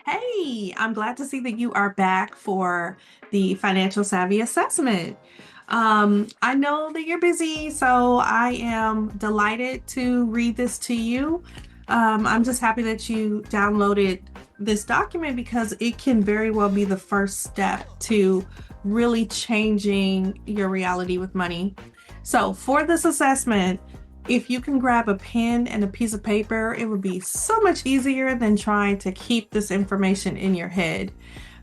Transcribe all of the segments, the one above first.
Hey, I'm glad to see that you are back for the financial savvy assessment. I know that you're busy, so I am delighted to read this to you. I'm just happy that you downloaded this document because it can very well be the first step to really changing your reality with money. So, for this assessment, if you can grab a pen and a piece of paper, it would be so much easier than trying to keep this information in your head.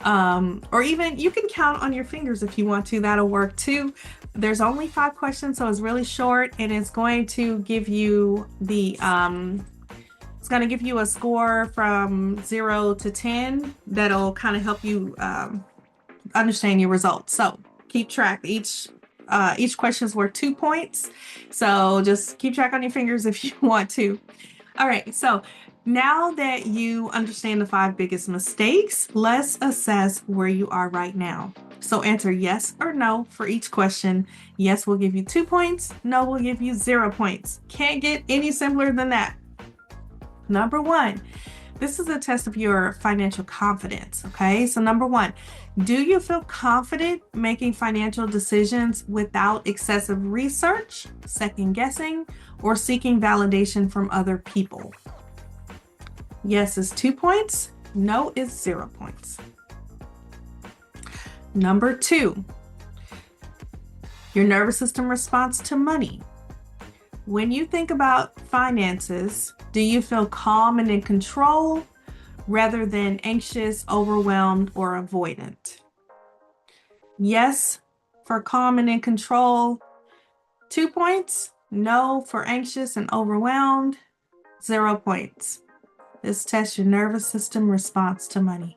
Or even you can count on your fingers if you want to, that'll work too. There's only 5 questions, so it's really short, and it's going to give you it's going to give you a score from 0 to 10 that'll kind of help you understand your results. So keep track. Each question is worth 2 points. So just keep track on your fingers if you want to. All right. So now that you understand the 5 biggest mistakes, let's assess where you are right now. So answer yes or no for each question. Yes will give you 2 points. No will give you 0 points. Can't get any simpler than that. Number 1. This is a test of your financial confidence, okay? So number 1, do you feel confident making financial decisions without excessive research, second guessing, or seeking validation from other people? Yes is 2 points, no is 0 points. Number 2, your nervous system response to money. When you think about finances, do you feel calm and in control rather than anxious, overwhelmed, or avoidant? Yes for calm and in control, 2 points. No for anxious and overwhelmed, 0 points. This tests your nervous system response to money.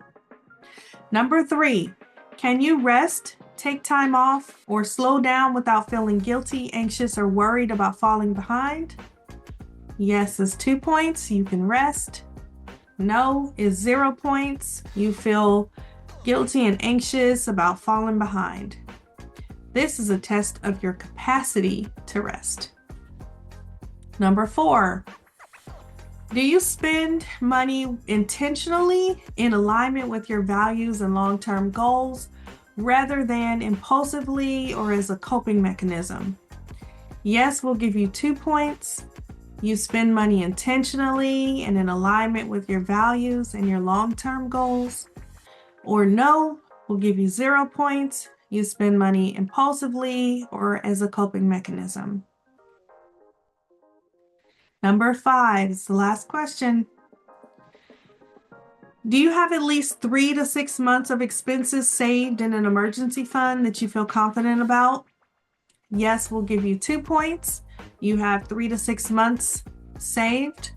Number 3, can you rest, take time off, or slow down without feeling guilty, anxious, or worried about falling behind? Yes is 2 points. You can rest. No is 0 points. You feel guilty and anxious about falling behind. This is a test of your capacity to rest. Number 4, do you spend money intentionally in alignment with your values and long-term goals rather than impulsively or as a coping mechanism? Yes will give you 2 points. You spend money intentionally and in alignment with your values and your long-term goals. Or no will give you 0 points. You spend money impulsively or as a coping mechanism. Number 5 is the last question. Do you have at least 3 to 6 months of expenses saved in an emergency fund that you feel confident about? Yes will give you 2 points. You have 3 to 6 months saved.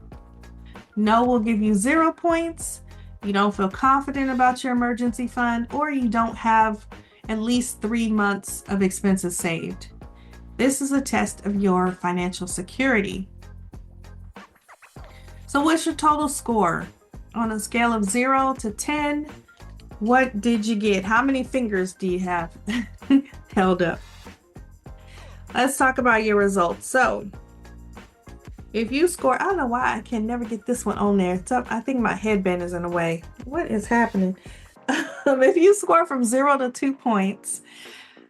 No will give you 0 points. You don't feel confident about your emergency fund, or you don't have at least 3 months of expenses saved. This is a test of your financial security. So what's your total score? On a scale of 0 to 10, what did you get? How many fingers do you have held up? Let's talk about your results. So if you score, I don't know why I can never get this one on there. I think my headband is in the way. What is happening? If you score from 0 to 2 points,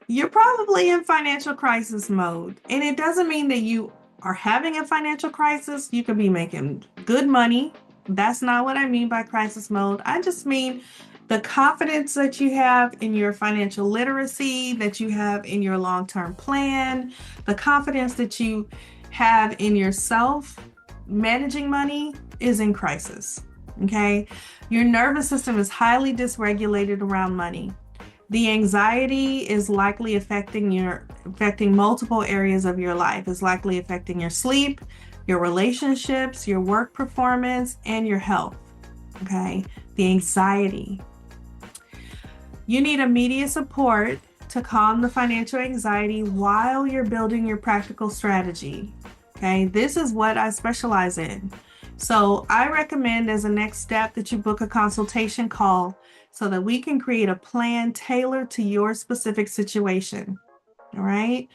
you're probably in financial crisis mode. And it doesn't mean that you are having a financial crisis. You could be making good money. That's not what I mean by crisis mode. I just mean the confidence that you have in your financial literacy, that you have in your long-term plan, the confidence that you have in yourself managing money is in crisis. Okay? Your nervous system is highly dysregulated around money. The anxiety is likely affecting multiple areas of your life. It's likely affecting your sleep, your relationships, your work performance, and your health. Okay? The anxiety. You need immediate support to calm the financial anxiety while you're building your practical strategy. Okay, this is what I specialize in. So I recommend as a next step that you book a consultation call so that we can create a plan tailored to your specific situation. All right.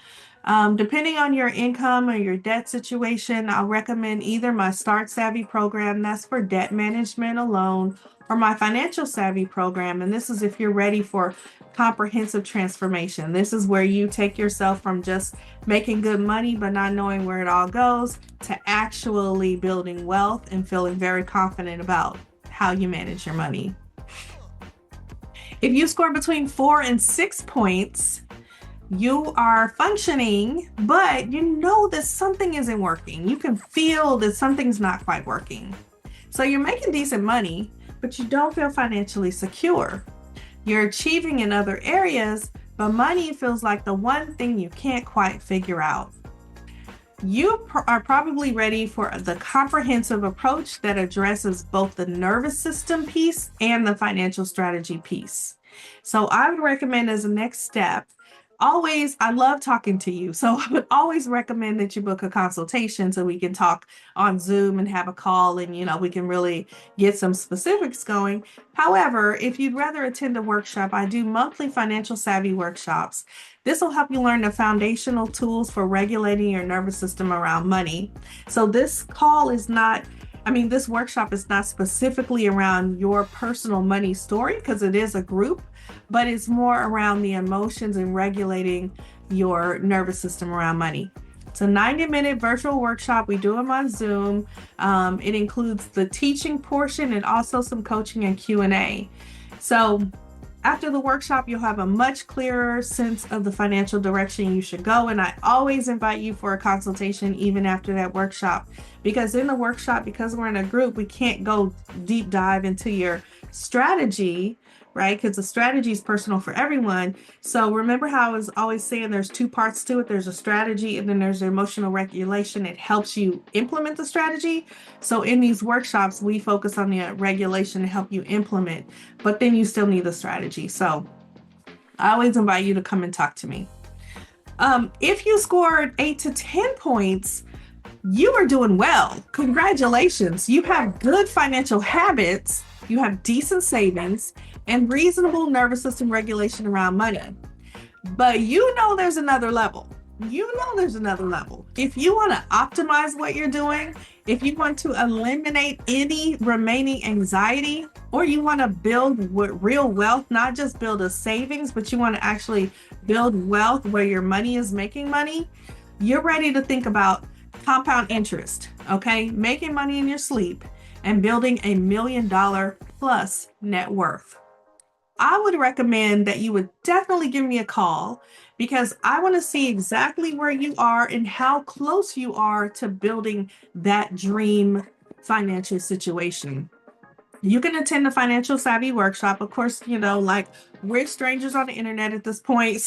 Depending on your income or your debt situation, I'll recommend either my Start Savvy program, that's for debt management alone, or my Financial Savvy program. And this is if you're ready for comprehensive transformation. This is where you take yourself from just making good money but not knowing where it all goes to actually building wealth and feeling very confident about how you manage your money. If you score between 4 and 6 points, you are functioning, but you know that something isn't working. You can feel that something's not quite working. So you're making decent money, but you don't feel financially secure. You're achieving in other areas, but money feels like the one thing you can't quite figure out. You are probably ready for the comprehensive approach that addresses both the nervous system piece and the financial strategy piece. So I would recommend as a next step, always, I love talking to you. So I would always recommend that you book a consultation so we can talk on Zoom and have a call and, we can really get some specifics going. However, if you'd rather attend a workshop, I do monthly financial savvy workshops. This will help you learn the foundational tools for regulating your nervous system around money. So this this workshop is not specifically around your personal money story because it is a group, but it's more around the emotions and regulating your nervous system around money. It's a 90-minute virtual workshop. We do them on Zoom. It includes the teaching portion and also some coaching and Q&A. So after the workshop, you'll have a much clearer sense of the financial direction you should go. And I always invite you for a consultation even after that workshop, because in the workshop, because we're in a group, we can't go deep dive into your strategy, right? Because the strategy is personal for everyone. So remember how I was always saying there's two parts to it. There's a strategy and then there's the emotional regulation. It helps you implement the strategy. So in these workshops, we focus on the regulation to help you implement, but then you still need the strategy. So I always invite you to come and talk to me. If you scored 8 to 10 points, you are doing well. Congratulations. You have good financial habits. You have decent savings and reasonable nervous system regulation around money. But there's another level. If you want to optimize what you're doing, if you want to eliminate any remaining anxiety, or you want to build real wealth, not just build a savings, but you want to actually build wealth where your money is making money, you're ready to think about compound interest, okay? Making money in your sleep and building $1 million plus net worth. I would recommend that you would definitely give me a call because I want to see exactly where you are and how close you are to building that dream financial situation. You can attend the Financial Savvy Workshop. Of course, we're strangers on the internet at this point.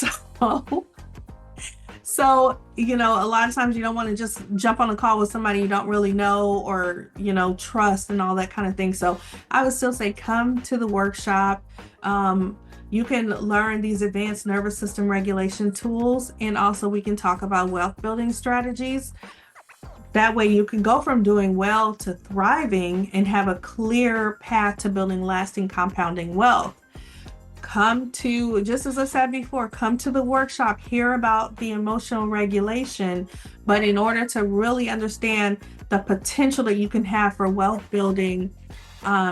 So, a lot of times you don't want to just jump on a call with somebody you don't really know or, trust and all that kind of thing. So I would still say come to the workshop. You can learn these advanced nervous system regulation tools. And also we can talk about wealth building strategies. That way you can go from doing well to thriving and have a clear path to building lasting compounding wealth. Just as I said before, come to the workshop, hear about the emotional regulation. But in order to really understand the potential that you can have for wealth building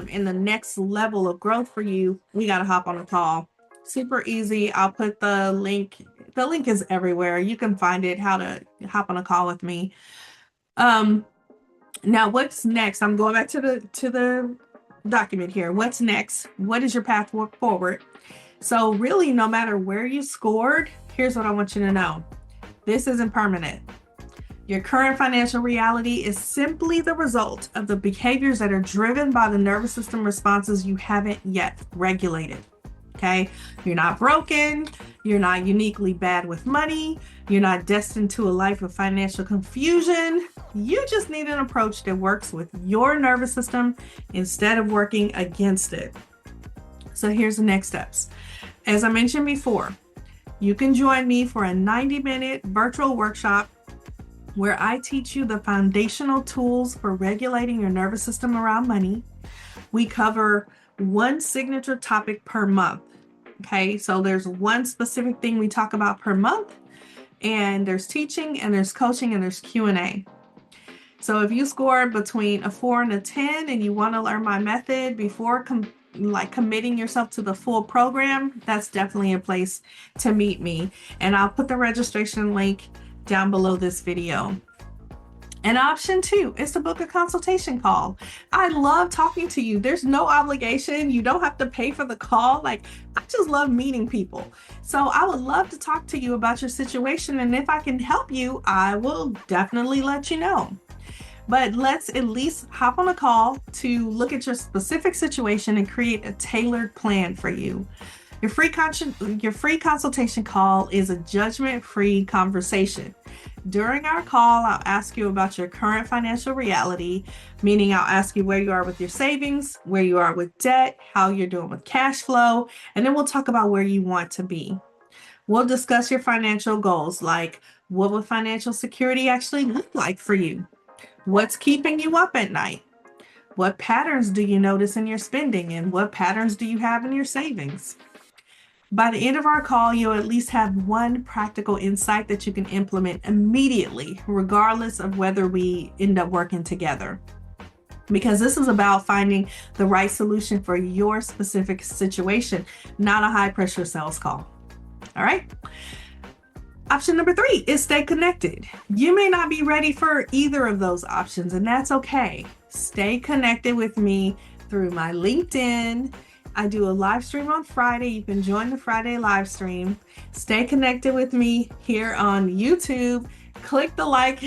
in the next level of growth for you, we got to hop on a call. Super easy. I'll put the link. The link is everywhere. You can find it, how to hop on a call with me. Now what's next? I'm going back to the document here. What's next? What is your path forward? So really, no matter where you scored, here's what I want you to know. This isn't permanent. Your current financial reality is simply the result of the behaviors that are driven by the nervous system responses you haven't yet regulated. Okay? You're not broken. You're not uniquely bad with money. You're not destined to a life of financial confusion. You just need an approach that works with your nervous system instead of working against it. So here's the next steps. As I mentioned before, you can join me for a 90-minute virtual workshop where I teach you the foundational tools for regulating your nervous system around money. We cover one signature topic per month. Okay, so there's one specific thing we talk about per month. and there's teaching and there's coaching and there's Q&A. So if you score between a 4 and a 10 and you want to learn my method before committing yourself to the full program, that's definitely a place to meet me. And I'll put the registration link down below this video. And option 2 is to book a consultation call. I love talking to you. There's no obligation. You don't have to pay for the call. Like, I just love meeting people. So I would love to talk to you about your situation. And if I can help you, I will definitely let you know. But let's at least hop on a call to look at your specific situation and create a tailored plan for you. Your free consultation call is a judgment-free conversation. During our call, I'll ask you about your current financial reality, meaning I'll ask you where you are with your savings, where you are with debt, how you're doing with cash flow, and then we'll talk about where you want to be. We'll discuss your financial goals, like what would financial security actually look like for you? What's keeping you up at night? What patterns do you notice in your spending, and what patterns do you have in your savings? By the end of our call, you'll at least have one practical insight that you can implement immediately, regardless of whether we end up working together. Because this is about finding the right solution for your specific situation, not a high-pressure sales call. All right? Option number 3 is stay connected. You may not be ready for either of those options, and that's okay. Stay connected with me through my LinkedIn. I do a live stream on Friday. You can join the Friday live stream. Stay connected with me here on YouTube. Click the like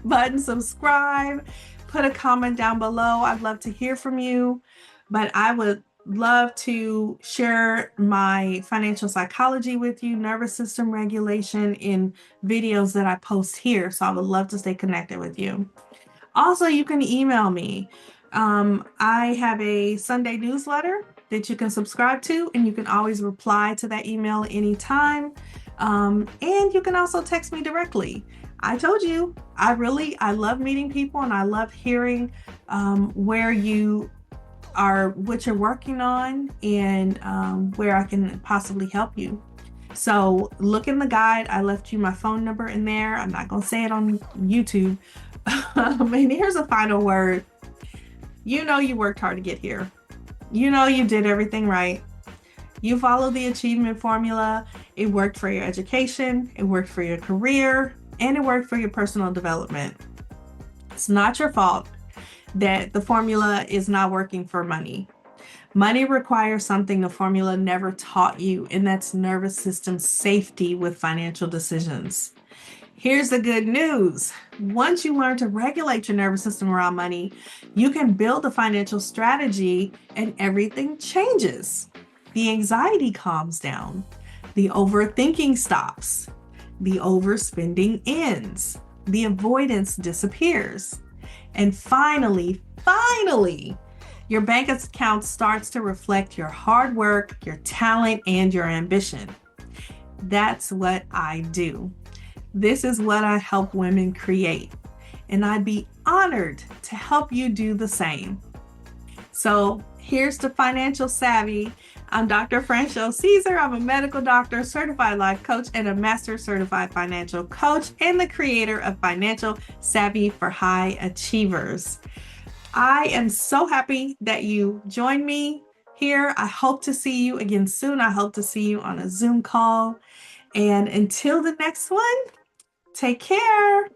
button, subscribe, put a comment down below. I'd love to hear from you, but I would love to share my financial psychology with you, nervous system regulation in videos that I post here. So I would love to stay connected with you. Also, you can email me. I have a Sunday newsletter that you can subscribe to, and you can always reply to that email anytime. And you can also text me directly. I told you, I love meeting people, and I love hearing where you are, what you're working on, and where I can possibly help you. So look in the guide. I left you my phone number in there. I'm not going to say it on YouTube. And here's a final word. You know you worked hard to get here. You know you did everything right. You followed the achievement formula. It worked for your education. It worked for your career. And it worked for your personal development. It's not your fault that the formula is not working for money. Money requires something the formula never taught you, and that's nervous system safety with financial decisions. Here's the good news. Once you learn to regulate your nervous system around money, you can build a financial strategy and everything changes. The anxiety calms down. The overthinking stops. The overspending ends. The avoidance disappears. And finally, your bank account starts to reflect your hard work, your talent, and your ambition. That's what I do. This is what I help women create, and I'd be honored to help you do the same. So here's to financial savvy. I'm Dr. Franchelle Caesar. I'm a medical doctor, certified life coach, and a master certified financial coach, and the creator of Financial Savvy for High Achievers. I am so happy that you joined me here. I hope to see you again soon. I hope to see you on a Zoom call. And until the next one, take care.